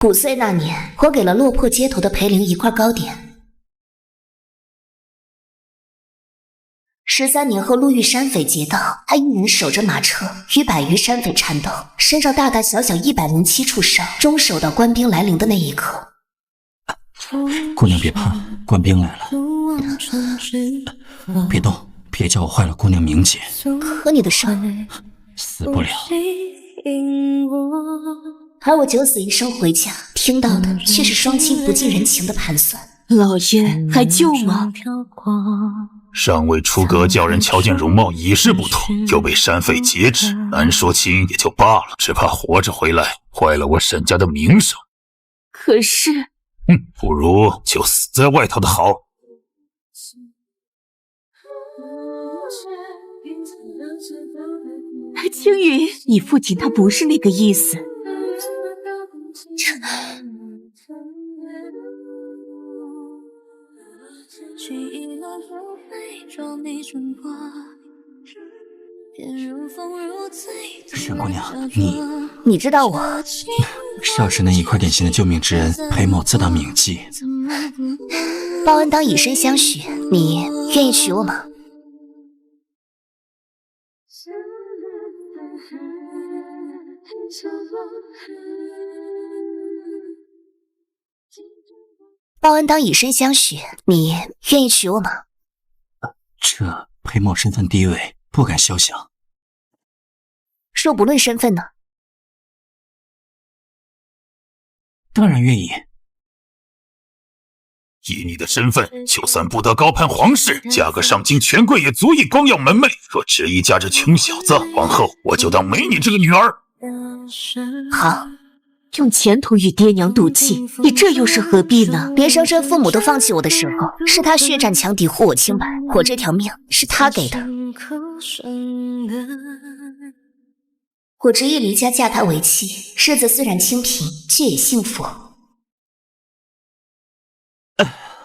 5岁那年，我给了落魄街头的裴灵一块糕点。13年后，路遇山匪劫道，他一人守着马车，与100余山匪缠斗，身上大大小小107处伤，终守到官兵来临的那一刻。姑娘别怕，官兵来了。别动，别叫我坏了姑娘名节。可你的伤死不了。而我9死1生回家，听到的却是双亲不近人情的盘算。老爷还救吗？尚未出阁，叫人瞧见容貌已是不妥，又被山匪劫持，难说轻也就罢了，只怕活着回来，坏了我沈家的名声。可是，不如就死在外头的好。青云，你父亲他不是那个意思。沈姑娘，你知道我？少时那1块点心的救命之恩，裴某自当铭记。报恩当以身相许，你愿意娶我吗？报恩当以身相许，你愿意娶我吗？这裴某身份低微，不敢肖想。若不论身份呢？当然愿意。以你的身份，就算不得高攀皇室，嫁个上京权贵也足以光耀门楣。若执意嫁这穷小子，往后我就当没你这个女儿。好。用前途与爹娘赌气，你这又是何必呢？连生身父母都放弃我的时候，是他血战墙底护我清白，我这条命是他给的。我执意离家嫁他为妻，日子虽然清贫，却也幸福。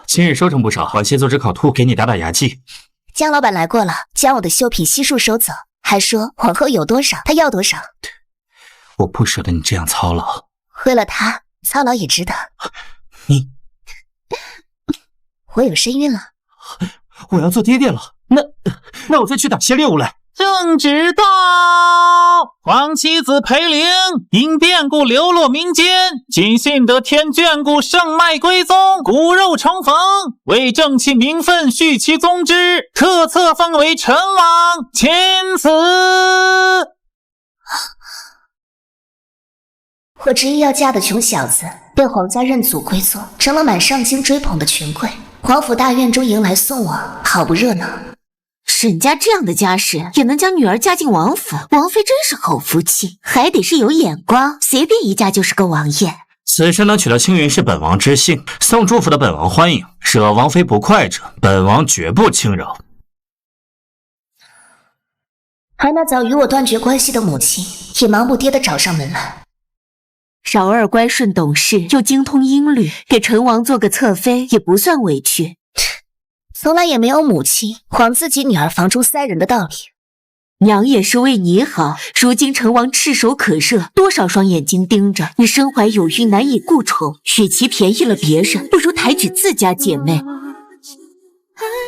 今日收成不少，晚些做只烤兔给你打打牙祭。江老板来过了，将我的绣品悉数收走，还说往后有多少他要多少。我不舍得你这样操劳。为了他，操劳也值得。你，我有身孕了。我要做爹爹了。那我再去打些猎物来。正直道，皇妻子裴灵因变故流落民间，今幸得天眷顾，圣脉归宗，骨肉重逢，为正其名分，续其宗之，特册封为陈王亲子。我执意要嫁的穷小子，被皇家认祖归宗，成了满上京追捧的权贵。皇府大院中迎来送往，好不热闹。沈家这样的家世，也能将女儿嫁进王府，王妃真是好福气，还得是有眼光，随便一嫁就是个王爷。此生能娶到青云是本王之幸，送祝福的本王欢迎，惹王妃不快者，本王绝不轻饶。而那早与我断绝关系的母亲，也忙不迭地找上门来。少儿乖顺懂事，又精通音律，给陈王做个侧妃也不算委屈。从来也没有母亲往自己女儿房中塞人的道理。娘也是为你好，如今陈王炙手可热，多少双眼睛盯着你，身怀有孕难以顾宠，与其便宜了别人，不如抬举自家姐妹。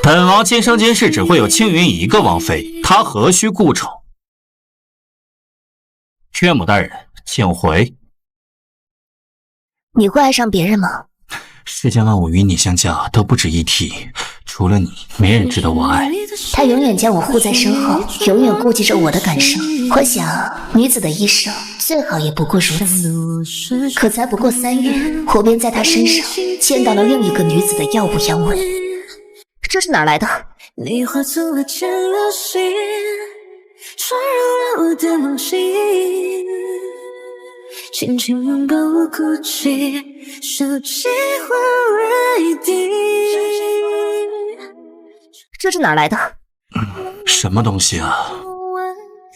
本王今生今世只会有青云一个王妃，她何须顾宠？岳母大人，请回。你会爱上别人吗？世间万物与你相较都不值一提，除了你，没人值得我爱。他永远将我护在身后，永远顾及着我的感受。我想，女子的一生最好也不过如此。可才不过3月，我便在他身上见到了另一个女子的耀武扬威。这是哪儿来的？你化作了渐流星，穿入了我的梦境，轻轻拥抱我哭泣，手机会为定。这是哪儿来的？什么东西啊？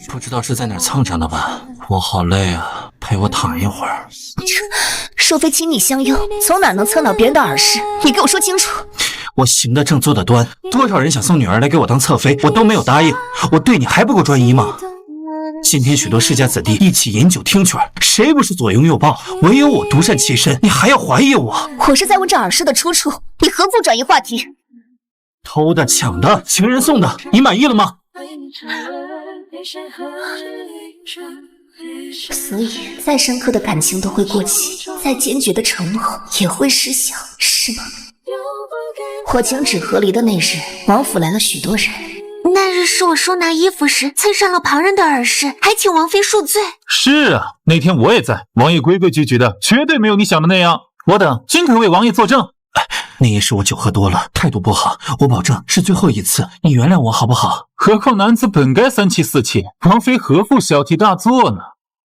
不知道是在哪儿蹭上的吧？我好累啊，陪我躺一会儿。若非亲你相拥，从哪能蹭到别人的耳饰？你给我说清楚。我行得正，坐得端，多少人想送女儿来给我当侧妃，我都没有答应。我对你还不够专一吗？今天许多世家子弟一起饮酒听曲，谁不是左拥右抱？唯有我独善其身，你还要怀疑我？我是在问这耳饰的出处，你何不转移话题？偷的、抢的、情人送的，你满意了吗？所以，再深刻的感情都会过期，再坚决的承诺也会失效，是吗？火情纸盒里的那日，王府来了许多人。那日是我收拿衣服时蹭上了旁人的耳饰，还请王妃恕罪。是啊，那天我也在，王爷规规矩矩的，绝对没有你想的那样。我等均可为王爷作证。那也是我酒喝多了，态度不好，我保证是最后一次，你原谅我好不好？何况男子本该三妻四妾，王妃何负小题大做呢？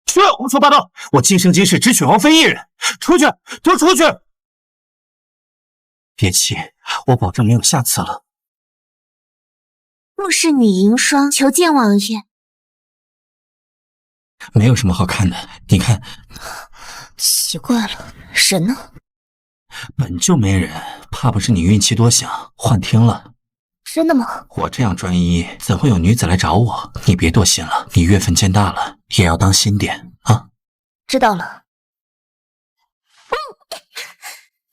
去，胡说八道！我今生今世只娶王妃一人，出去，都出去！别气，我保证没有下次了。若是你银霜，求见王爷。没有什么好看的，你看。奇怪了，人呢？本就没人，怕不是你运气多想，幻听了。真的吗？我这样专一，怎会有女子来找我？你别多心了，你月份渐大了，也要当心点啊。知道了。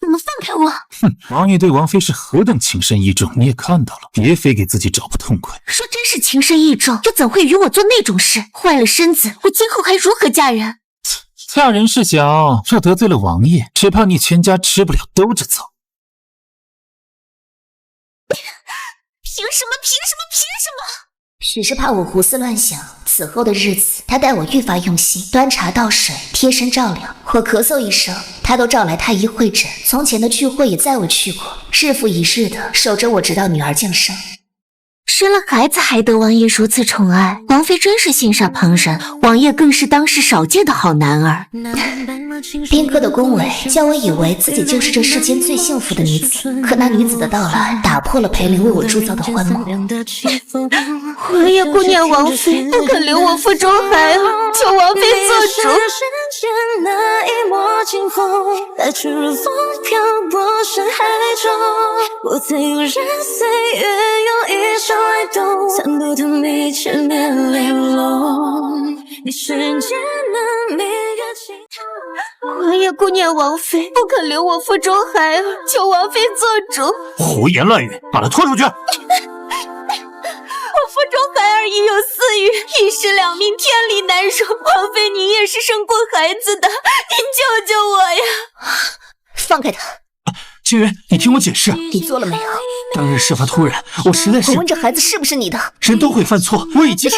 你们放开我！哼，王爷对王妃是何等情深意重，你也看到了，别非给自己找不痛快。说真是情深意重，又怎会与我做那种事？坏了身子，我今后还如何嫁人？嫁人事小，若得罪了王爷，只怕你全家吃不了兜着走。凭什么？凭什么？凭什么？许是怕我胡思乱想，此后的日子，他待我愈发用心，端茶倒水，贴身照料。我咳嗽一声，他都召来太医会诊。从前的聚会也载我去过，日复一日的守着我，直到女儿降生。生了孩子还得王爷如此宠爱，王妃真是羡煞旁人，王爷更是当世少见的好男儿。宾客的恭维叫我以为自己就是这世间最幸福的女子，可那女子的到来打破了裴林为我铸造的幻梦。我也顾念王妃，不肯留我腹中孩儿，求王妃做主。那一抹清风，来去如风漂泊深海中，我曾有人岁月用一生来懂，残不得你千面玲珑，你是人间难觅个情。我也顾念王妃，不肯留我腹中孩儿，求王妃做主。胡言乱语，把他拖出去！我腹中孩儿已有4余，一尸两命，天理难容。王妃，您也是生过孩子的，您救救我呀！放开他！清云，你听我解释。你做了没有？当日事发突然，我实在是……我问这孩子是不是你的？人都会犯错，我已经……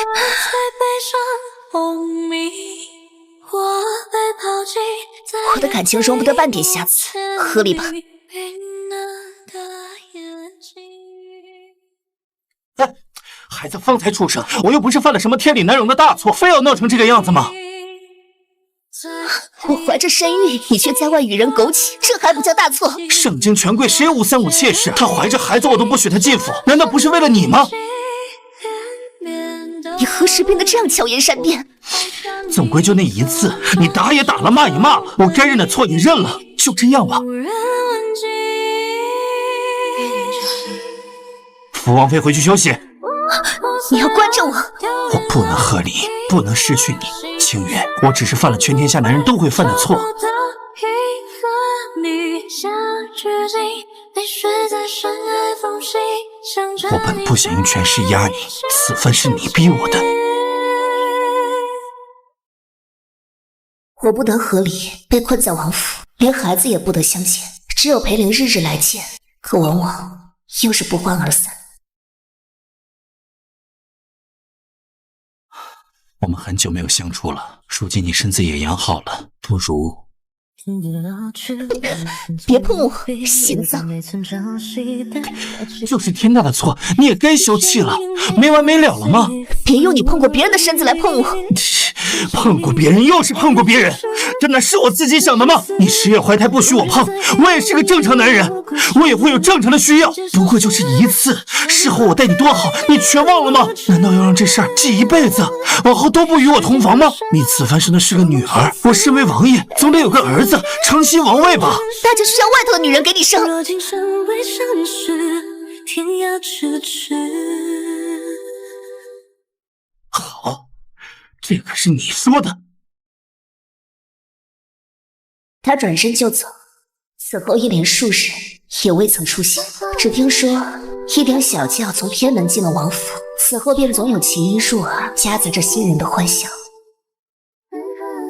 我的感情容不得半点瑕疵，合理吧？哎，孩子方才出生，我又不是犯了什么天理难容的大错，非要闹成这个样子吗？我怀着身孕，你却在外与人苟且，这还不叫大错？圣经权贵谁无三五妾室？他怀着孩子，我都不许他进府，难道不是为了你吗？你何时变得这样巧言善辩？总归就那一次，你打也打了，骂也骂了，我该认的错也认了，就这样吧。扶王妃回去休息。你要关着我？我不能和你，不能失去你。清云，我只是犯了全天下男人都会犯的错。我本不想用权势压你，此番是你逼我的。我不得合理，被困在王府，连孩子也不得相见，只有裴灵日日来见，可往往又是不欢而散。我们很久没有相处了，如今你身子也养好了，不如……别碰我，心脏！就是天大的错，你也该休气了，没完没了了吗？别用你碰过别人的身子来碰我！碰过别人又是碰过别人，这哪是我自己想的吗？你10月怀胎不许我碰，我也是个正常男人，我也会有正常的需要，不过就是一次，事后我待你多好，你全忘了吗？难道要让这事儿记一辈子，往后都不与我同房吗？你此番生的是个女儿，我身为王爷，总得有个儿子承袭王位吧？那就是让外头的女人给你生。好，这可是你说的。他转身就走，此后一连数日也未曾出现。只听说一顶小轿从偏门进了王府，此后便总有奇音入耳，夹杂着新人的幻想。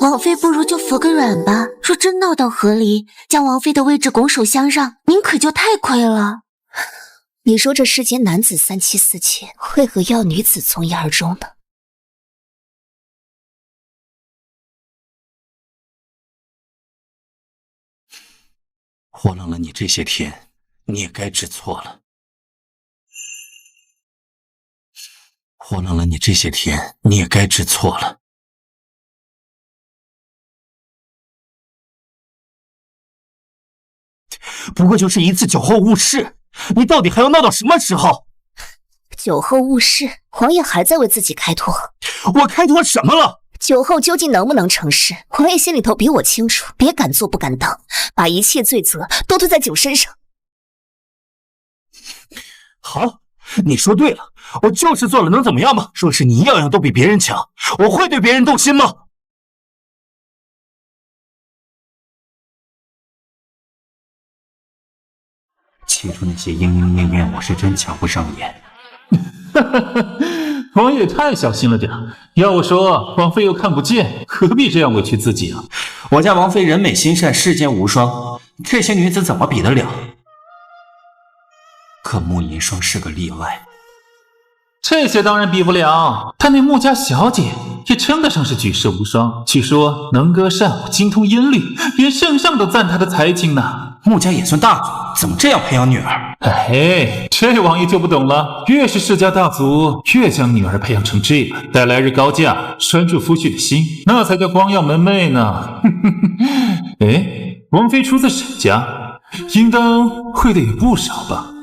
王妃不如就服个软吧，若真闹到和离，将王妃的位置拱手相让，您可就太亏了。你说这世间男子三妻四妾，为何要女子从一而终呢？活冷了你这些天，你也该知错了。活冷了你这些天，你也该知错了。不过就是一次酒后误事，你到底还要闹到什么时候？酒后误事，王爷还在为自己开脱。我开脱什么了？酒后究竟能不能成事，王爷心里头比我清楚，别敢做不敢当，把一切罪责都推在酒身上。好，你说对了，我就是做了，能怎么样吗？若是你样样都比别人强，我会对别人动心吗？起初那些莺莺燕燕，我是真瞧不上眼。王爷太小心了点，要我说，王妃又看不见，何必这样委屈自己啊？我家王妃人美心善，世间无双，这些女子怎么比得了？可穆银霜是个例外。这些当然比不了，她那穆家小姐也称得上是举世无双。据说能歌善舞，精通音律，连圣上都赞她的才情呢。穆家也算大族，怎么这样培养女儿？哎，这王爷就不懂了。越是世家大族，越将女儿培养成这般，待来日高嫁，拴住夫婿的心，那才叫光耀门楣呢。哎，王妃出自沈家，应当会的也不少吧？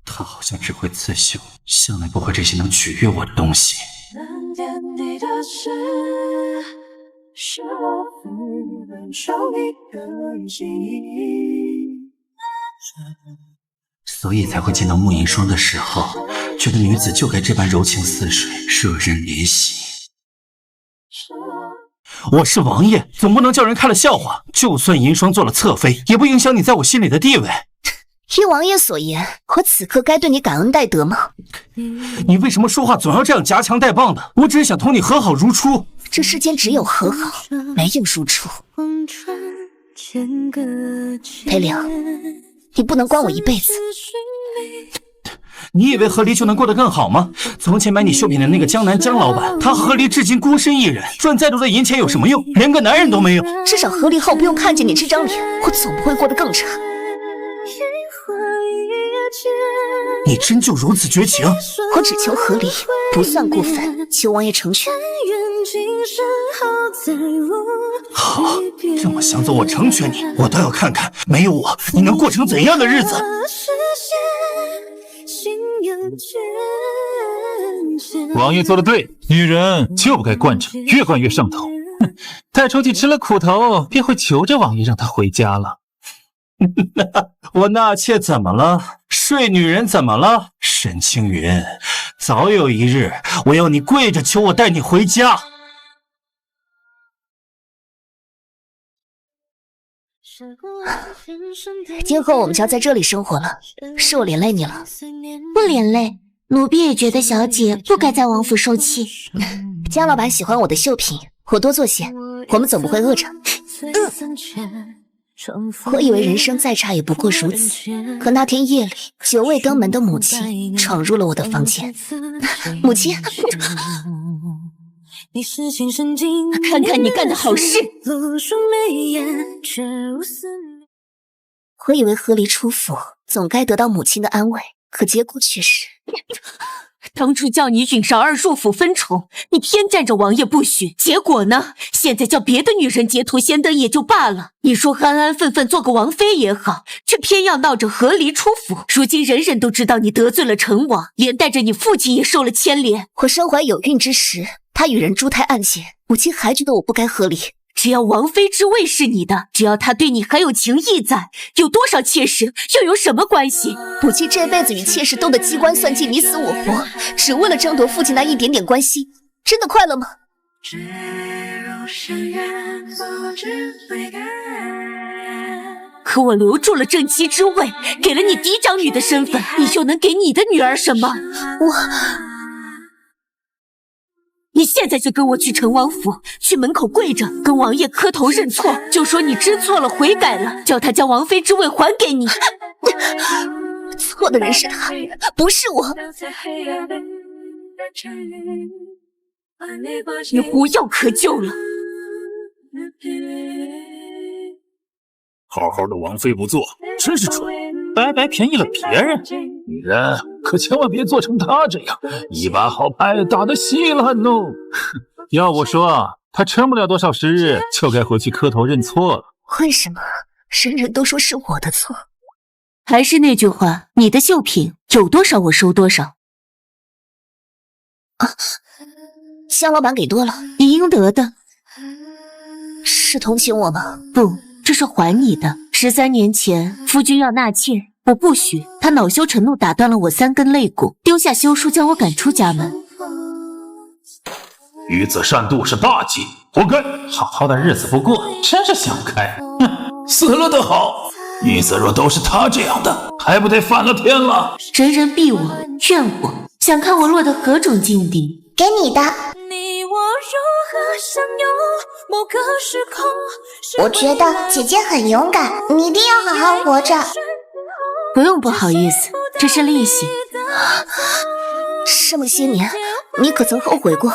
他好像只会刺绣，向来不会这些能取悦我的东西。蓝天地的事，是我不能受你的记忆。所以才会见到穆银霜的时候，觉得女子就该这般柔情似水，惹人怜惜。我是王爷，总不能叫人开了笑话。就算银霜做了侧妃，也不影响你在我心里的地位。依王爷所言，我此刻该对你感恩戴德吗？你为什么说话总要这样夹枪带棒的？我只是想同你和好如初。这世间只有和好，没有如初。裴灵，你不能关我一辈子。你以为和离就能过得更好吗？从前买你绣品的那个江南江老板，他和离至今孤身一人，赚再多的银钱有什么用？连个男人都没有。至少和离后不用看见你这张脸，我总不会过得更差。你真就如此绝情？我只求和离，不算过分，求王爷成全。好，这么想走，我成全你。我倒要看看，没有我，你能过成怎样的日子？王爷做得对，女人就不该惯着，越惯越上头。哼，待抽屉吃了苦头，便会求着王爷让她回家了。我纳妾怎么了？睡女人怎么了？沈青云，早有一日，我要你跪着求我带你回家。今后我们就要在这里生活了，是我连累你了。不连累，奴婢也觉得小姐不该在王府受气。江老板喜欢我的绣品，我多做些，我们总不会饿着。我以为人生再差也不过如此，可那天夜里，久未登门的母亲闯入了我的房间。母亲，看看你干的好事。我以为和离出府总该得到母亲的安慰，可结果却是……当初叫你允上儿入府分宠，你偏占着王爷不许，结果呢？现在叫别的女人劫途先登也就罢了，你说安安分分做个王妃也好，却偏要闹着和离出府。如今人人都知道你得罪了成王，连带着你父亲也受了牵连。我身怀有孕之时，他与人珠胎暗结，母亲还觉得我不该和离，只要王妃之位是你的，只要他对你还有情意在，有多少妾室又有什么关系？母亲这辈子与妾室斗得机关算尽，你死我活，只为了争夺父亲那一点点关心，真的快乐吗？可我留住了正妻之位，给了你嫡长女的身份，你又能给你的女儿什么？你现在就跟我去成王府，去门口跪着，跟王爷磕头认错，就说你知错了，悔改了，叫他将王妃之位还给你。错的人是他，不是我。你无药可救了。好好的王妃不做，真是蠢，白白便宜了别人。女人可千万别做成他这样，一把好牌打得稀烂哦。要我说，他撑不了多少时日，就该回去磕头认错了。为什么人人都说是我的错？还是那句话，你的绣品有多少我收多少。江老板给多了，你应得的。是同情我吗？不，这是还你的。13年前，夫君要纳妾，我不许，他恼羞成怒，打断了我3根肋骨，丢下休书将我赶出家门。与子善妒是大忌，活该。好好的日子不过，真是想不开。哼，死了的好。女子若都是他这样的，还不得反了天了？人人避我，怨我，想看我落得何种境地？给你的。你我如何相拥？某个时空，我觉得姐姐很勇敢，你一定要好好活着。不用不好意思，这是利息。这么些年，你可曾后悔过？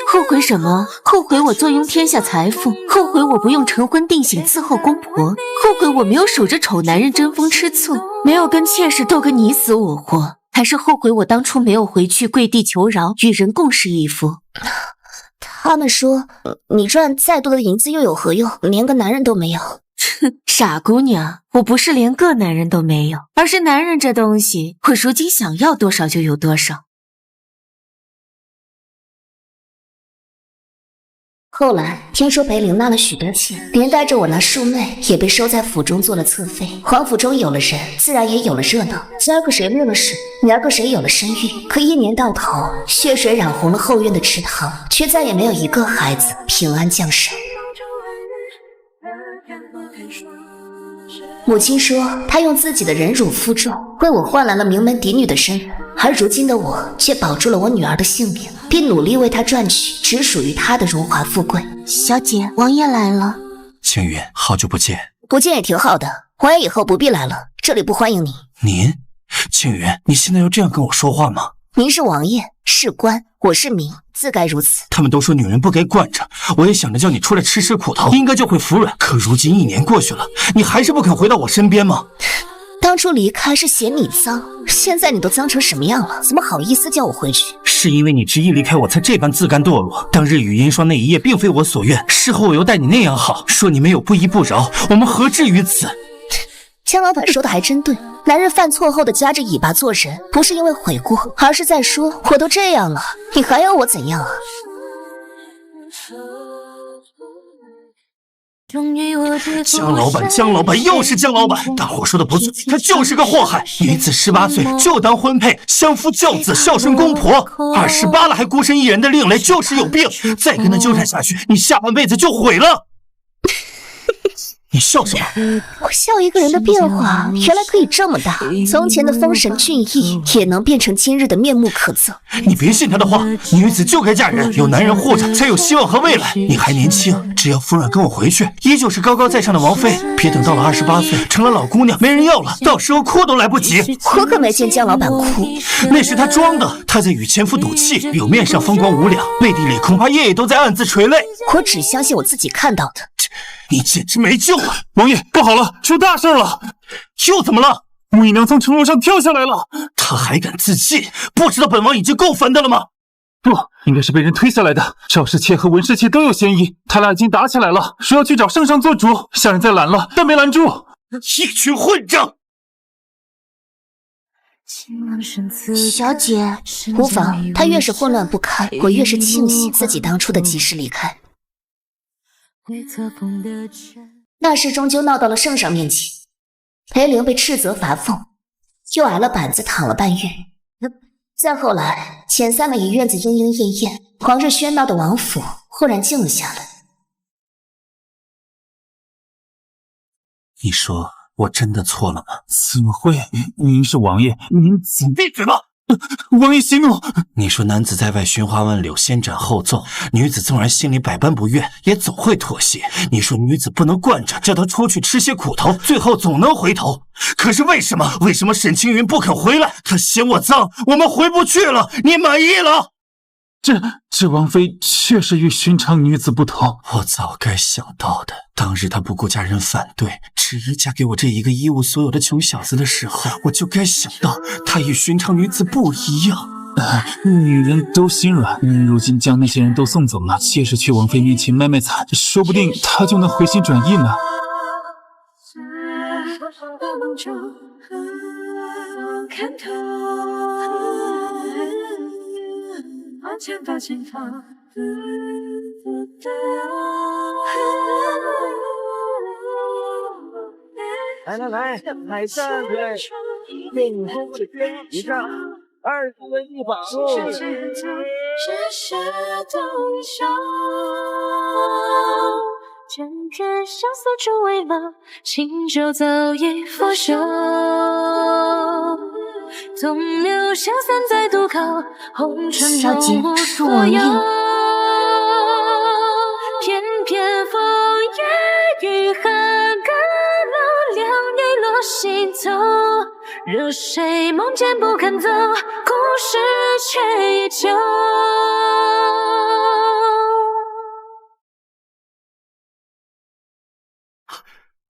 后悔什么？后悔我坐拥天下财富，后悔我不用成婚定省伺候公婆，后悔我没有守着丑男人争风吃醋，没有跟妾室斗个你死我活，还是后悔我当初没有回去跪地求饶，与人共侍一夫。他们说你赚再多的银子又有何用？连个男人都没有。傻姑娘，我不是连个男人都没有，而是男人这东西，我如今想要多少就有多少。后来听说裴玲纳了许多妾，连带着我那庶妹也被收在府中做了侧妃。皇府中有了人，自然也有了热闹。今儿个谁灭了水，明儿个谁有了身孕。可一年到头，血水染红了后院的池塘，却再也没有一个孩子平安降生。母亲说，她用自己的忍辱负重，为我换来了名门嫡女的身份，而如今的我却保住了我女儿的性命，并努力为她赚取只属于她的荣华富贵。小姐，王爷来了。青云，好久不见。不见也挺好的，王爷以后不必来了，这里不欢迎你。您，青云，你现在要这样跟我说话吗？您是王爷，是官，我是民，自该如此。他们都说女人不该惯着，我也想着叫你出来吃吃苦头，应该就会服软。可如今1年过去了，你还是不肯回到我身边吗？当初离开是嫌你脏，现在你都脏成什么样了，怎么好意思叫我回去？是因为你执意离开我才这般自甘堕落。当日与殷霜那一夜并非我所愿，事后我又待你那样好，说你没有不依不饶，我们何至于此？江老板说的还真对，男人犯错后的夹着尾巴做人，不是因为悔过，而是在说我都这样了，你还要我怎样啊？江老板，江老板，又是江老板！大伙说的不错，他就是个祸害。女子18岁就当婚配，相夫教子，孝顺公婆；28了还孤身一人的另类，就是有病。再跟他纠缠下去，你下半辈子就毁了。你笑什么？我笑一个人的变化原来可以这么大，从前的风神俊逸也能变成今日的面目可憎。你别信他的话，女子就该嫁人，有男人护着才有希望和未来。你还年轻，只要服软跟我回去，依旧是高高在上的王妃。别等到了28岁成了老姑娘，没人要了，到时候哭都来不及。我可没见江老板哭，那是他装的。他在与前夫赌气，表面上风光无两，背地里恐怕夜夜都在暗自垂泪。我只相信我自己看到的。你简直没救了！王爷，不好了，出大事了！又怎么了？穆姨娘从城楼上跳下来了。她还敢自尽，不知道本王已经够烦的了吗？不，应该是被人推下来的。赵氏妾和文氏妾都有嫌疑，他俩已经打起来了，说要去找圣上做主。下人在拦了，但没拦住。一群混账！小姐，无妨，他越是混乱不堪，我越是庆幸自己当初的及时离开。那事终究闹到了圣上面前，裴灵被斥责罚俸，又挨了板子躺了半月。再后来，遣散了一院子莺莺燕燕，狂热喧闹的王府忽然静了下来。你说我真的错了吗？怎么会？您是王爷，您闭嘴吧！王爷息怒。你说男子在外寻花问柳，先斩后奏，女子纵然心里百般不愿，也总会妥协。你说女子不能惯着，叫她出去吃些苦头，最后总能回头。可是为什么沈青云不肯回来？她嫌我脏，我们回不去了。你满意了？这王妃确实与寻常女子不同。我早该想到的。当日她不顾家人反对，执意嫁给我这一个一无所有的穷小子的时候，我就该想到她与寻常女子不一样。女人都心软，如今将那些人都送走了，借势去王妃面前卖卖惨，说不定她就能回心转意呢。来，海战队，命中的天一仗，20文一把路。坚决相思只为了清酒早已腐朽，纵流香散再度靠，红尘中无所有。偏偏风夜雨寒，干了两泪落心头。惹谁梦见不肯走，故事却依旧。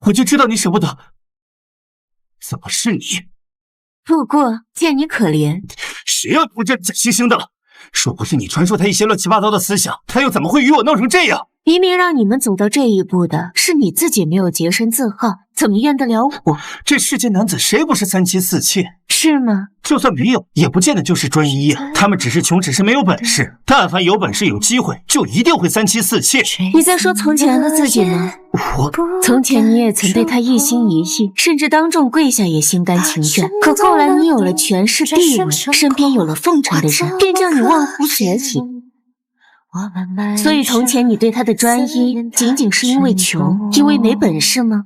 我就知道你舍不得，怎么是你？不过见你可怜，谁要不这假惺惺的了？说不是你传授他一些乱七八糟的思想，他又怎么会与我闹成这样？明明让你们走到这一步的是你自己，没有洁身自好，怎么怨得了我？这世间男子谁不是三妻四妾？是吗？就算没有，也不见得就是专一啊。他们只是穷，只是没有本事。但凡有本事、有机会，就一定会三妻四妾。你在说从前的自己吗？从前你也曾对他一心一意，甚至当众跪下也心甘情愿。可后来你有了权势地位，身边有了奉承的人，便叫你忘乎所以。所以从前你对他的专一，仅仅是因为穷，因为没本事吗？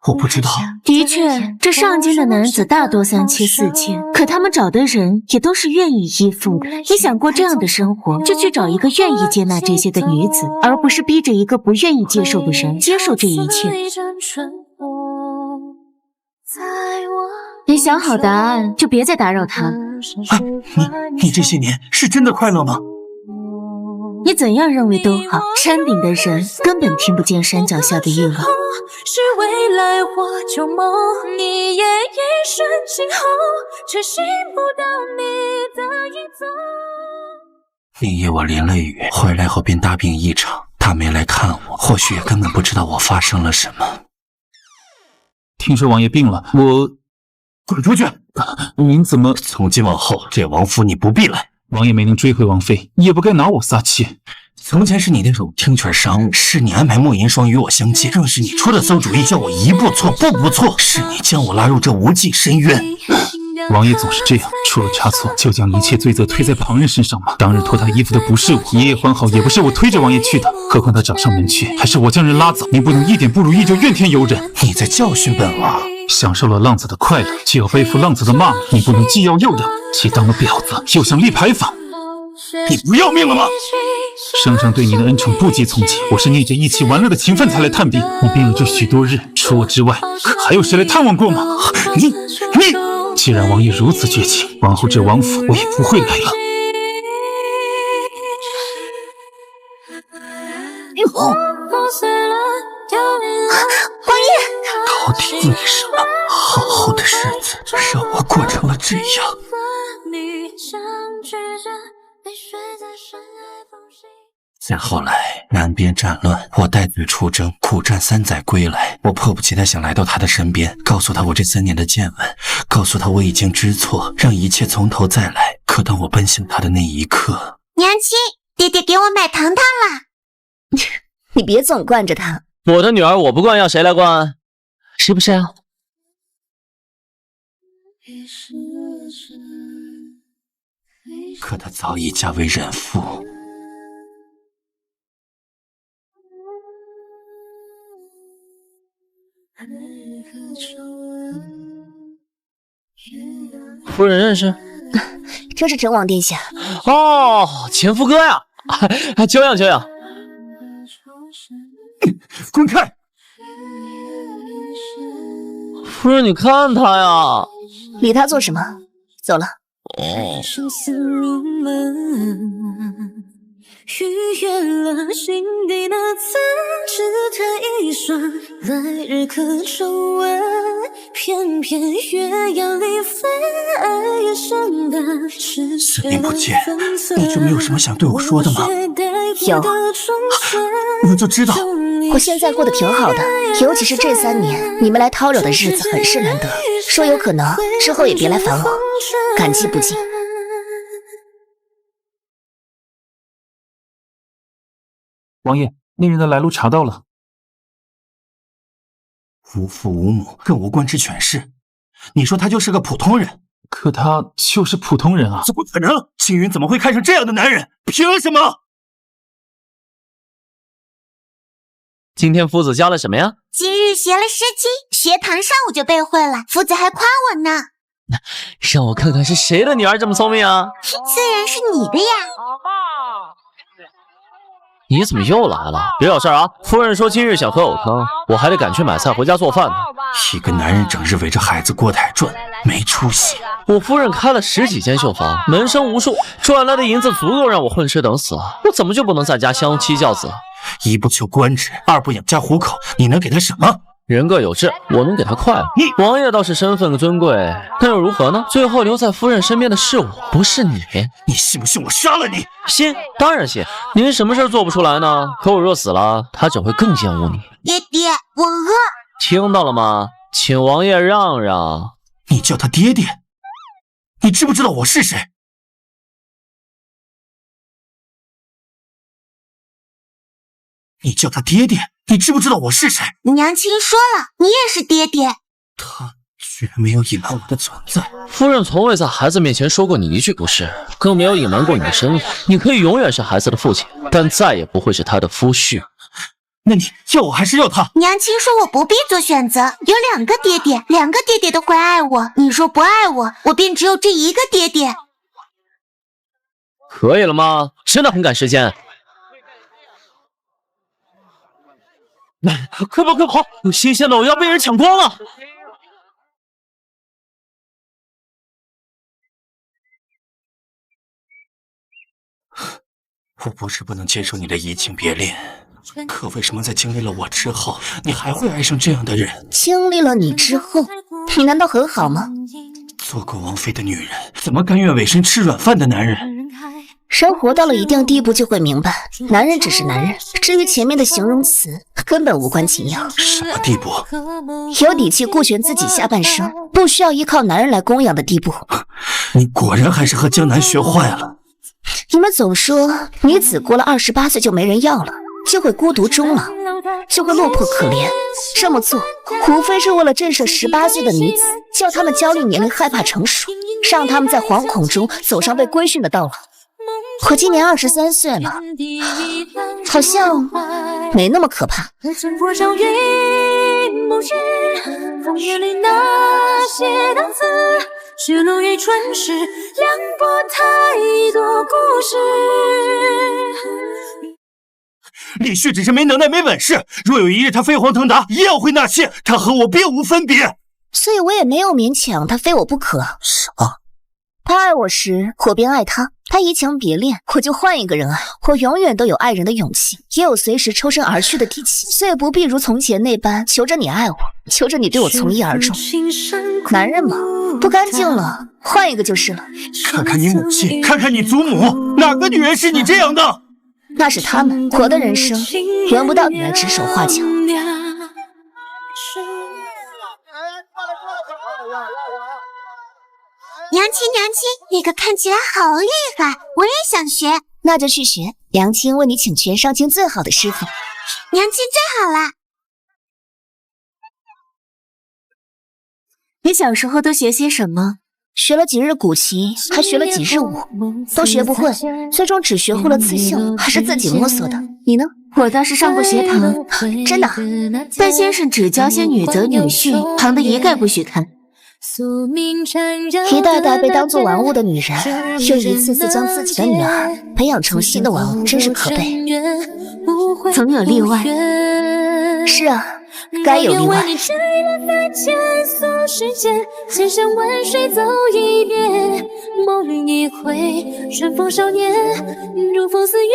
我不知道。的确，这上京的男子大多三妻四妾，可他们找的人也都是愿意依附的。你想过这样的生活，就去找一个愿意接纳这些的女子，而不是逼着一个不愿意接受的人接受这一切。你想好答案，就别再打扰他。你这些年是真的快乐吗？你怎样认为都好，山顶的人根本听不见山脚下的议论。是未来或旧梦，你也一瞬静候，却醒不到你的影踪。那夜我淋了雨，回来后便大病一场。他没来看我，或许也根本不知道我发生了什么。听说王爷病了，我滚出去！您怎么？从今往后，这王府你不必来。王爷没能追回王妃，也不该拿我撒气。从前是你那种听权商务，是你安排莫银霜与我相见，更是你出的馊主意，叫我一步错步步错，是你将我拉入这无际深渊。王爷总是这样，出了差错就将一切罪责推在旁人身上吗？当日脱他衣服的不是我，爷爷还好，也不是我推着王爷去的，何况他找上门去，还是我将人拉走。您不能一点不如意就怨天尤人。你在教训本王。享受了浪子的快乐，就要背负浪子的骂名。你不能既要又要，既当了婊子，又想立牌坊。你不要命了吗？圣上对你的恩宠不及从前，我是念着一起玩乐的情分才来探病。你病了这许多日，除我之外，可还有谁来探望过吗？你，既然王爷如此绝情，往后这王府我也不会来了。王爷，到底为什么好好的日子让我过成了这样？再后来，南边战乱，我带队出征，苦战3载归来。我迫不及待想来到他的身边，告诉他我这3年的见闻，告诉他我已经知错，让一切从头再来。可当我奔向他的那一刻，娘亲，爹爹给我买糖糖了。你别总惯着她。我的女儿我不惯，要谁来惯？是不是啊？可她早已嫁为人妇。夫人认识？这是成王殿下。哦，前夫哥呀，久仰久仰。滚开！夫人，你看他呀，理他做什么？走了。生死入门，逾越了心底那层，只叹一双，来日可重温。偏偏月要离分，爱也生淡，失3去年不见，分寸。你就没有什么想对我说的吗？有，我就知道。我现在过得挺好的，尤其是这3年，你们来叨扰的日子很是难得。说有可能，之后也别来烦我，感激不尽。王爷，那人的来路查到了。无父无母，更无官职权势，你说他就是个普通人？可他就是普通人啊！怎么可能？青云怎么会看上这样的男人？凭什么？今天夫子教了什么呀？今日学了《诗经》，学堂上午就背会了，夫子还夸我呢。让我看看是谁的女儿这么聪明啊！自然是你的呀。你怎么又来了？别有事啊！夫人说今日想喝藕汤，我还得赶去买菜回家做饭呢。一个男人整日围着孩子过台转，没出息。我夫人开了10几间绣坊，门生无数，赚来的银子足够让我混吃等死了。我怎么就不能在家相妻教子？一不求官职，二不养家糊口，你能给他什么？人各有志，我能给他快乐。王爷倒是身份尊贵，那又如何呢？最后留在夫人身边的是我，不是你。你信不信我杀了你？信，当然信。您什么事做不出来呢？可我若死了，他只会更厌恶你。爹爹，我饿。听到了吗？请王爷让让。你叫他爹爹？你知不知道我是谁？你叫他爹爹？你知不知道我是谁？娘亲说了，你也是爹爹。他居然没有隐瞒我的存在。夫人从未在孩子面前说过你一句不是，更没有隐瞒过你的身份。你可以永远是孩子的父亲，但再也不会是他的夫婿。那你要我还是要他？娘亲说我不必做选择，有2个爹爹，2个爹爹都会爱我。你说不爱我，我便只有这一个爹爹。可以了吗？真的很赶时间。快跑快跑！有新鲜的藕要被人抢光了。我不是不能接受你的移情别恋，可为什么在经历了我之后，你还会爱上这样的人？经历了你之后，你难道很好吗？做过王妃的女人，怎么甘愿委身吃软饭的男人？人活到了一定地步就会明白，男人只是男人，至于前面的形容词根本无关紧要。什么地步？有底气顾全自己下半生，不需要依靠男人来供养的地步。你果然还是和江南学坏了。你们总说女子过了28岁就没人要了，就会孤独终老，就会落魄可怜。这么做无非是为了震慑18岁的女子，叫她们焦虑年龄害怕成熟，让她们在惶恐中走上被规训的道路。我今年23岁了，好像没那么可怕。是路与春时，凉薄太多故事。李旭只是没能耐没本事，若有一日他飞黄腾达，一样会纳妾，他和我并无分别。所以我也没有勉强他非我不可。什么？他爱我时，我便爱他；他移情别恋，我就换一个人爱。我永远都有爱人的勇气，也有随时抽身而去的底气，所以不必如从前那般求着你爱我，求着你对我从一而终。男人嘛，不干净了，换一个就是了。看看你母亲，看看你祖母，哪个女人是你这样的？那是他们，我的人生轮不到你来指手画脚。娘亲，娘亲，那个看起来好厉害，我也想学。那就去学，娘亲为你请全上京最好的师傅。娘亲最好了。你小时候都学些什么？学了几日古琴，还学了几日舞，都学不会，最终只学会了刺绣，还是自己摸索的。你呢？我倒是上过学堂，真的。但先生只教些女则女婿，旁的一概不许看。一代代被当作玩物的女人，又一次次将自己的女儿培养成新的玩物，真是可悲。总有例外。是啊，该有例外。千山万水走一遍，梦里一回，春风少年，如风似月。